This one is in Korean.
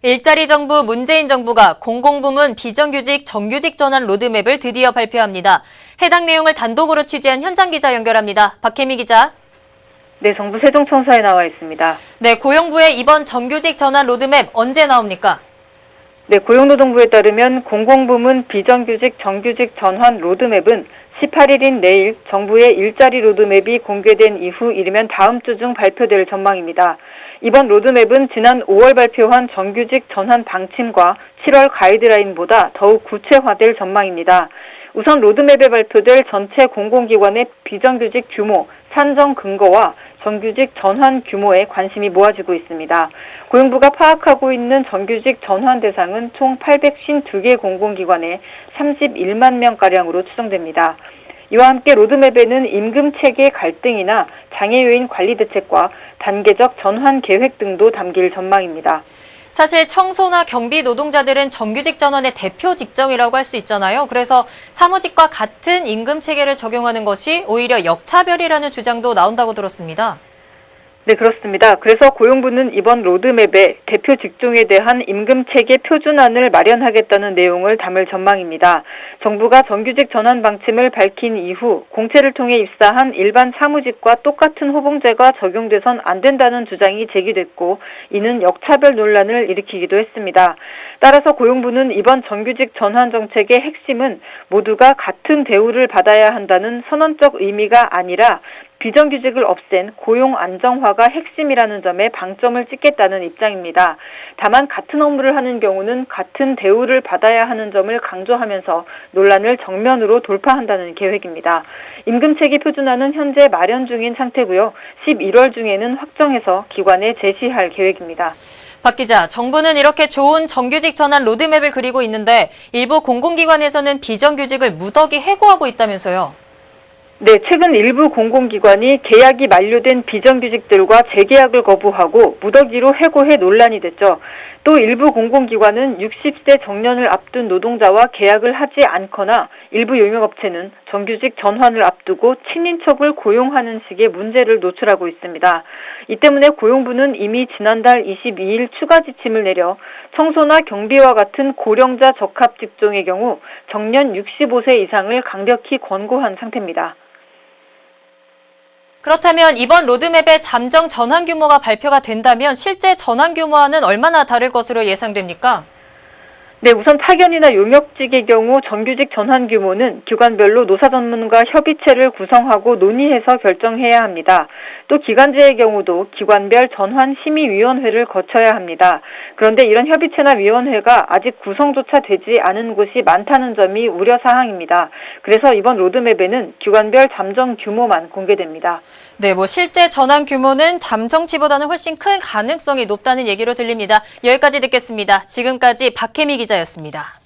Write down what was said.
일자리 정부 문재인 정부가 공공부문 비정규직 정규직 전환 로드맵을 드디어 발표합니다. 해당 내용을 단독으로 취재한 현장 기자 연결합니다. 박혜미 기자. 네, 정부 세종청사에 나와 있습니다. 네, 고용부의 이번 정규직 전환 로드맵 언제 나옵니까? 네, 고용노동부에 따르면 공공부문 비정규직 정규직 전환 로드맵은 18일인 내일 정부의 일자리 로드맵이 공개된 이후 이르면 다음 주 중 발표될 전망입니다. 이번 로드맵은 지난 5월 발표한 정규직 전환 방침과 7월 가이드라인보다 더욱 구체화될 전망입니다. 우선 로드맵에 발표될 전체 공공기관의 비정규직 규모, 산정 근거와 정규직 전환 규모에 관심이 모아지고 있습니다. 고용부가 파악하고 있는 정규직 전환 대상은 총 852개 공공기관에 31만 명가량으로 추정됩니다. 이와 함께 로드맵에는 임금체계 갈등이나 장애요인 관리 대책과 단계적 전환 계획 등도 담길 전망입니다. 사실 청소나 경비 노동자들은 정규직 전환의 대표 직종이라고 할 수 있잖아요. 그래서 사무직과 같은 임금 체계를 적용하는 것이 오히려 역차별이라는 주장도 나온다고 들었습니다. 네, 그렇습니다. 그래서 고용부는 이번 로드맵에 대표 직종에 대한 임금체계 표준안을 마련하겠다는 내용을 담을 전망입니다. 정부가 정규직 전환 방침을 밝힌 이후 공채를 통해 입사한 일반 사무직과 똑같은 호봉제가 적용돼선 안 된다는 주장이 제기됐고 이는 역차별 논란을 일으키기도 했습니다. 따라서 고용부는 이번 정규직 전환 정책의 핵심은 모두가 같은 대우를 받아야 한다는 선언적 의미가 아니라 비정규직을 없앤 고용 안정화가 핵심이라는 점에 방점을 찍겠다는 입장입니다. 다만 같은 업무를 하는 경우는 같은 대우를 받아야 하는 점을 강조하면서 논란을 정면으로 돌파한다는 계획입니다. 임금체계 표준안은 현재 마련 중인 상태고요. 11월 중에는 확정해서 기관에 제시할 계획입니다. 박 기자, 정부는 이렇게 좋은 정규직 전환 로드맵을 그리고 있는데 일부 공공기관에서는 비정규직을 무더기 해고하고 있다면서요. 네, 최근 일부 공공기관이 계약이 만료된 비정규직들과 재계약을 거부하고 무더기로 해고해 논란이 됐죠. 또 일부 공공기관은 60세 정년을 앞둔 노동자와 계약을 하지 않거나 일부 용역업체는 정규직 전환을 앞두고 친인척을 고용하는 식의 문제를 노출하고 있습니다. 이 때문에 고용부는 이미 지난달 22일 추가 지침을 내려 청소나 경비와 같은 고령자 적합 직종의 경우 정년 65세 이상을 강력히 권고한 상태입니다. 그렇다면 이번 로드맵의 잠정 전환 규모가 발표가 된다면 실제 전환 규모와는 얼마나 다를 것으로 예상됩니까? 네, 우선 파견이나 용역직의 경우 정규직 전환 규모는 기관별로 노사 전문가 협의체를 구성하고 논의해서 결정해야 합니다. 또 기간제의 경우도 기관별 전환 심의위원회를 거쳐야 합니다. 그런데 이런 협의체나 위원회가 아직 구성조차 되지 않은 곳이 많다는 점이 우려사항입니다. 그래서 이번 로드맵에는 기관별 잠정 규모만 공개됩니다. 네, 실제 전환 규모는 잠정치보다는 훨씬 큰 가능성이 높다는 얘기로 들립니다. 여기까지 듣겠습니다. 지금까지 박혜미 기자였습니다.